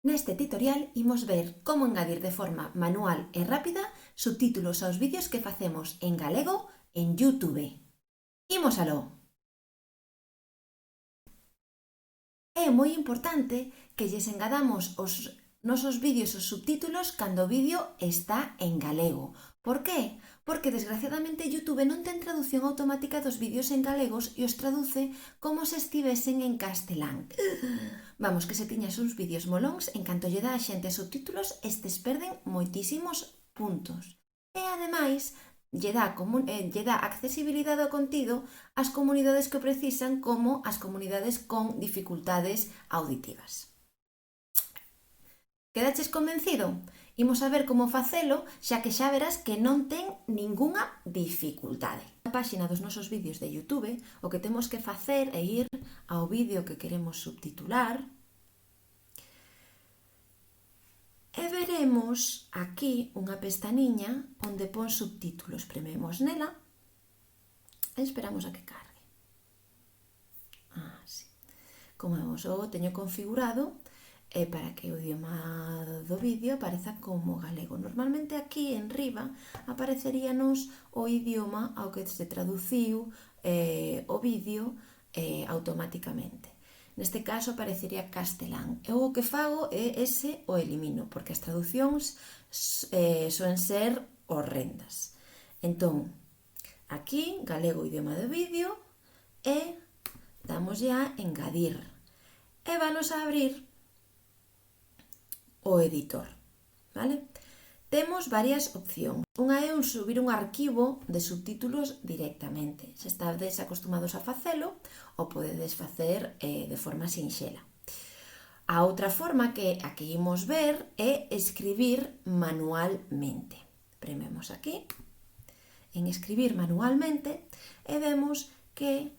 Neste tutorial imos ver como engadir de forma manual e rápida subtítulos aos vídeos que facemos en galego en YouTube. Imos aló! É moi importante que lles engadamos os nosos vídeos os subtítulos cando o vídeo está en galego. Por qué? Porque desgraciadamente YouTube non ten traducción automática dos vídeos en galegos e os traduce como se estivesen en castelán. Vamos, que se tiñas uns vídeos molóns, en canto lle dá a xente subtítulos, estes perden moitísimos puntos. E ademais, lle dá accesibilidade ao contido ás comunidades que o precisan como as comunidades con dificultades auditivas. Quedaches convencido? Imos a ver como facelo, xa que xa verás que non ten ningunha dificultade. Na páxina dos nosos vídeos de YouTube, o que temos que facer é ir ao vídeo que queremos subtitular e veremos aquí unha pestaniña onde pon subtítulos. Prememos nela e esperamos a que cargue. Así. Como vemos, eu teño configurado para que o idioma do vídeo apareza como galego. Normalmente aquí en riba apareceríanos o idioma ao que se traduciu o vídeo automáticamente. Neste caso aparecería castelán. Eu o que fago é ese o elimino, porque as traducións soen ser horrendas. Entón, aquí, galego idioma do vídeo, e damos ya engadir. E vanos a abrir o editor, vale? Temos varias opcións. Unha é subir un arquivo de subtítulos directamente. Se estades acostumados a facelo, o podedes facer de forma sinxela. A outra forma que a que imos ver é escribir manualmente. Prememos aquí en escribir manualmente e vemos que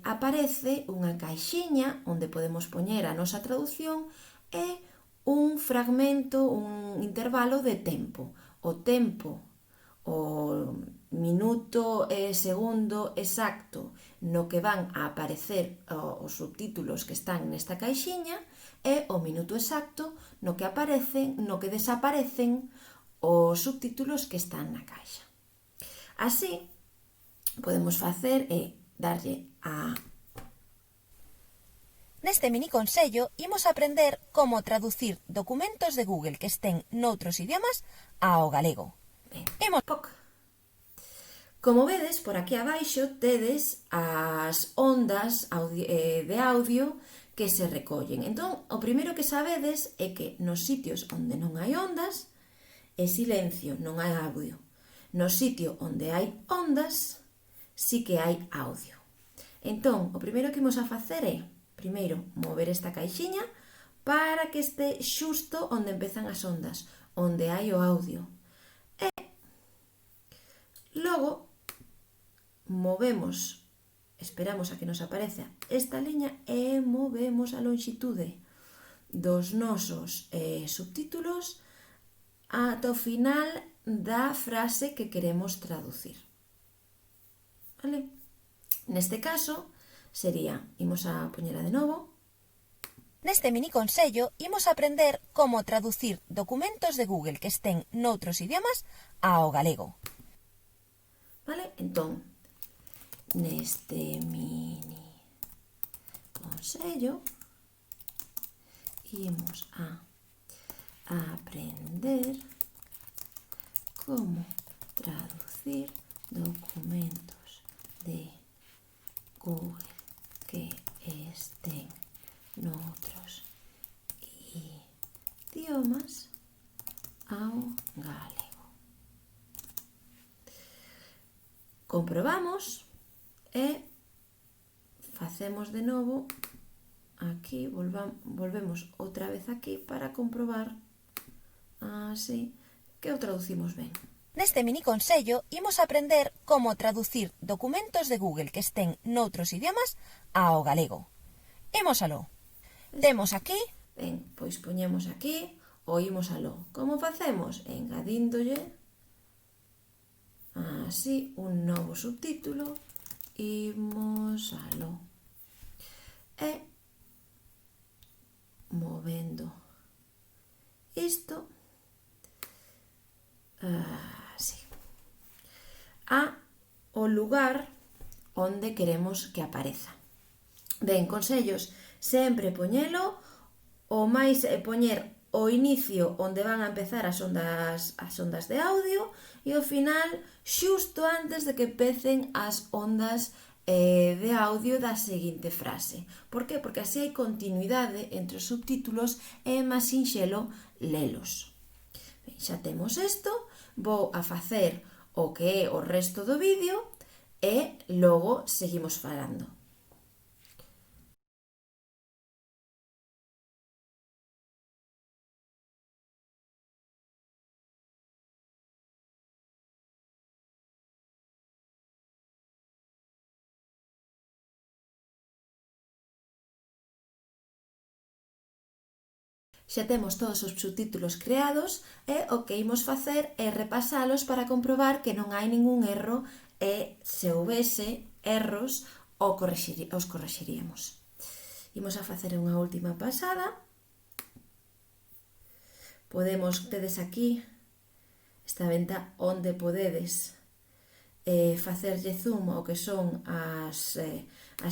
aparece unha caixiña onde podemos poñer a nosa traducción e un fragmento, un intervalo de tempo. O tempo, o minuto e segundo exacto no que van a aparecer os subtítulos que están nesta caixiña e o minuto exacto no que aparecen, no que desaparecen os subtítulos que están na caixa. Así, podemos facer darlle a... Neste mini consello imos aprender como traducir documentos de Google que estén noutros idiomas ao galego. Como vedes, por aquí abaixo tedes as ondas de audio que se recollen. Entón, o primeiro que sabedes é que nos sitios onde non hai ondas é silencio, non hai audio. No sitio onde hai ondas, sí que hai audio. Entón, o primeiro que imos a facer é, primeiro, mover esta caixiña para que este xusto onde empezan as ondas, onde hai o audio. E logo movemos, esperamos a que nos apareza esta liña e movemos a longitude dos nosos subtítulos ata o final da frase que queremos traducir. Vale? Neste caso, sería, imos a poñela de novo. Neste mini consello imos aprender como traducir documentos de Google que estén noutros idiomas ao galego. Vale? Entón, neste mini consello imos a aprender como traducir documentos de Google que estén noutros idiomas ao galego. Comprobamos e facemos de novo aquí, volvemos outra vez aquí para comprobar así que o traducimos ben. Neste mini consello imos aprender como traducir documentos de Google que estén noutros idiomas ao galego. Imos aló. Temos aquí... Ben, pois poñemos aquí o imos aló. Como facemos? Engadíndolle así un novo subtítulo, imos aló. E movendo isto así, o lugar onde queremos que apareza. Ben, consellos, sempre poñelo o máis poñer o inicio onde van a empezar as ondas de audio e o final xusto antes de que empecen as ondas de audio da seguinte frase. Por que? Porque así hai continuidade entre os subtítulos e é máis sinxelo lelos. Ben, xa temos isto, vou a facer o que é o resto do vídeo e logo seguimos falando. Xa temos todos os subtítulos creados e o que imos facer é repasalos para comprobar que non hai ningún erro e se houvese erros os correxiríamos. Imos a facer unha última pasada. Tedes aquí esta venta onde podedes facerlle zoom ao que son as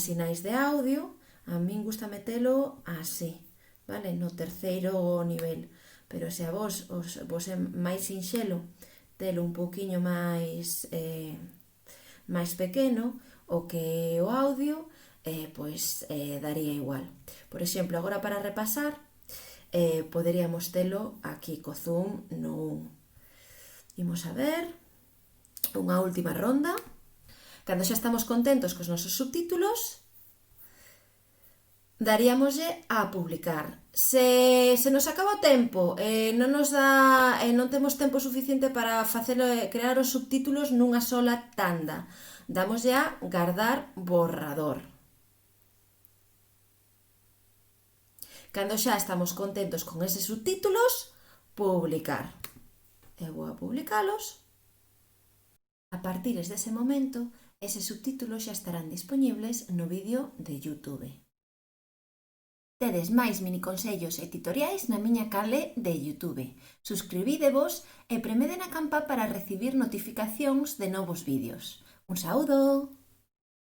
sinais de audio. A min gusta metelo así, vale? No terceiro nivel, pero se a vos é máis sinxelo telo un pouquiño máis pequeno o que o audio, pois daría igual. Por exemplo, agora para repasar poderíamos telo aquí co zoom no 1. Imos a ver unha última ronda. Cando xa estamos contentos cos nosos subtítulos, daríamoslle a publicar. Se nos acaba o tempo e non temos tempo suficiente para crear os subtítulos nunha sola tanda, damoslle a guardar borrador. Cando xa estamos contentos con eses subtítulos, publicar. Eu vou a publicalos. A partir dese momento, eses subtítulos xa estarán dispoñibles no vídeo de YouTube. Tedes máis miniconsellos e tutoriais na miña canle de YouTube. Suscribídevos e premede na campa para recibir notificacións de novos vídeos. Un saúdo!